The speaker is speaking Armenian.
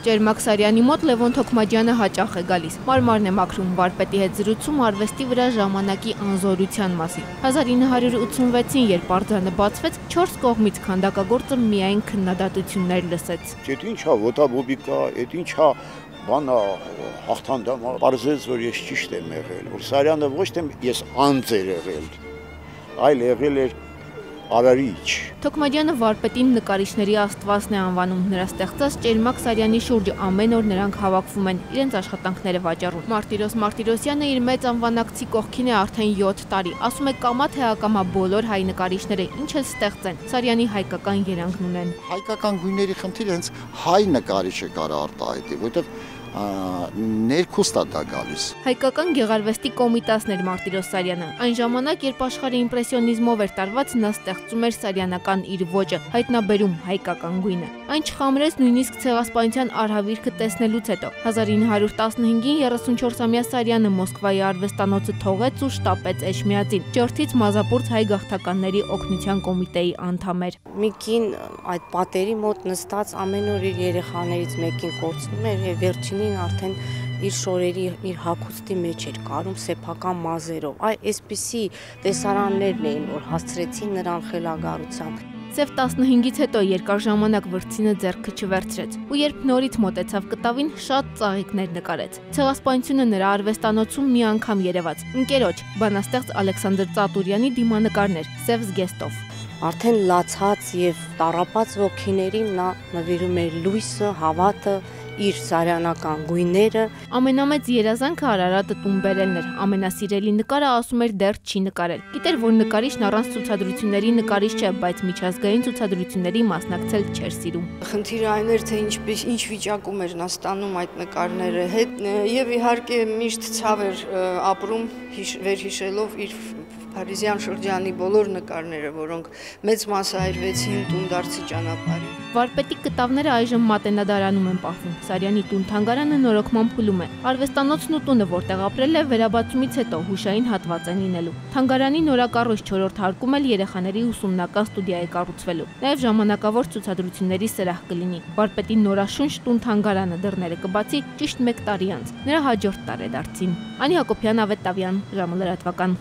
Ճերմակ Սարյանի մոտ Լևոն Թոքմաջյանը հաճախ է գալիս։ Մարմարն է մաքրում, վարպետի հետ զրուցում արվեստի վրա ժամանակի անզորության մասին։ 1986-ին, երբ արձանը բացվեց, 4 կողմից քանդակագործը միայն քննադատություններ լսեց։ Այդ ինչա ոտաբոբիկա, այդ ինչա բանա հաղթանդամ, պարզեց, որ ես ճիշտ եմ եղել, որ Սարյանը ոչ թե ես անձ էր եղել, այլ եղել էր արարիչ։ Թոքմաջյանը վարպետին նկարիչների աստվածն է անվանում, նրա ստեղծած Ճերմակ Սարյանի շուրջ ամեն օր նրանք հավաքվում են, իրենց աշխատանքները վաճառում։ Մարտիրոս Մարտիրոսյանը իր մեծ անվանակցի կողքին է արդեն 7 տարի, ասում է կամա թե ակամա բոլոր հայ նկարիչները ինչ էլ ստեղծեն, Սարյանի հայկական երանգն ունեն։ Հայկական գույների խնդիրը հենց հայ նկարիչը կարա արտահայտի, որտեղ ներքուստ է դա գալիս։ Հայկական գեղարվեստի կոմիտասն էր Մարտիրոս Սարյանը։ Այն ժամանակ, երբ աշխարհը իմպրեսիոնիզմով էր տարված, նա ստեղծում էր սարյանական իր ոճը, հայտնաբերում հայկական գույնը։ Այն չխամրեց նույնիսկ ցեղասպանության արհավիրքը տեսնելուց հետո։ 1915-ին 34-ամյա Սարյանը Մոսկվայի արվեստանոցը թողեց ու շտապեց Էջմիածին։ Ճորթից մազապուրց հայ գաղթականների օգնության կոմիտեի անդամ էր։ Մի կին այդ պատերի մոտ նստած ամեն օր իր երեխաներից մեկին կորցնում էր եւ վերջինին արդեն իր շորերի, իր հագուստի մեջ էր կարում սեփական մազերով։ Այսպիսի տեսարաններն էին, որ հասցրեցին նրան խելագարության։ Սև 15-ից հետո երկար ժամանակ վրձինը ձեռքը չվերցրեց ու երբ նորից մոտեցավ կտավին, շատ ծաղիկներ նկարեց։ Ցեղասպանությունը նրա արվեստանոցում մի անգամ երևաց։ Ընկերոջ, բանաստեղծ Ալեքսանդր Ծատուրյանի դիմանկարներ, սև զգեստով։ Արդեն լացած եւ տառապած ոգիներին նա նվիրում էր լույսը, հավատը, իր սարյանական գույները։ Ամենամեծ երազանքը Արարատը տուն բերելն էր։ Ամենասիրելի նկարը ասում էր դեռ չի նկարել։ Գիտեր, որ նկարիչն առանց ցուցադրությունների նկարիչ չէ, բայց միջազգային ցուցադրությունների մասնակցել չէր սիրում։ Խնդիրը այն էր, թե ինչ վիճակում էր նա ստանում այդ նկարները հետ եւ իհարկե միշտ ցավ էր ապրում վերհիշելով իր Փարիզյան շրջանի բոլոր նկարները, որոնք մեծ մասայրվեցին տունդարձի ճանապարհին։ Վարպետի կտավները այժմ Մատենադարանում են պահվում։ Սարյանի տուն-թանգարանը նորոգման փուլում է։ Արվեստանոցն ու տունը, որտեղ ապրել է, վերաբացումից հետո հուշային հատված են լինելու։ Թանգարանի նորակառույց 4-րդ հարկում էլ երեխաների ուսումնական ստուդիա է կառուցվելու։ Նաև ժամանակավոր ցուցադրությունների սրահ կլինի։ Վարպետի նորաշունչ տուն-թանգարանը դռները կբացի ճիշտ 1 տարի անց։ Նրա հաջորդ տարեդարձին։ Անի Հակոբյան, Ավետ Տավյան, ժամը լրատվական։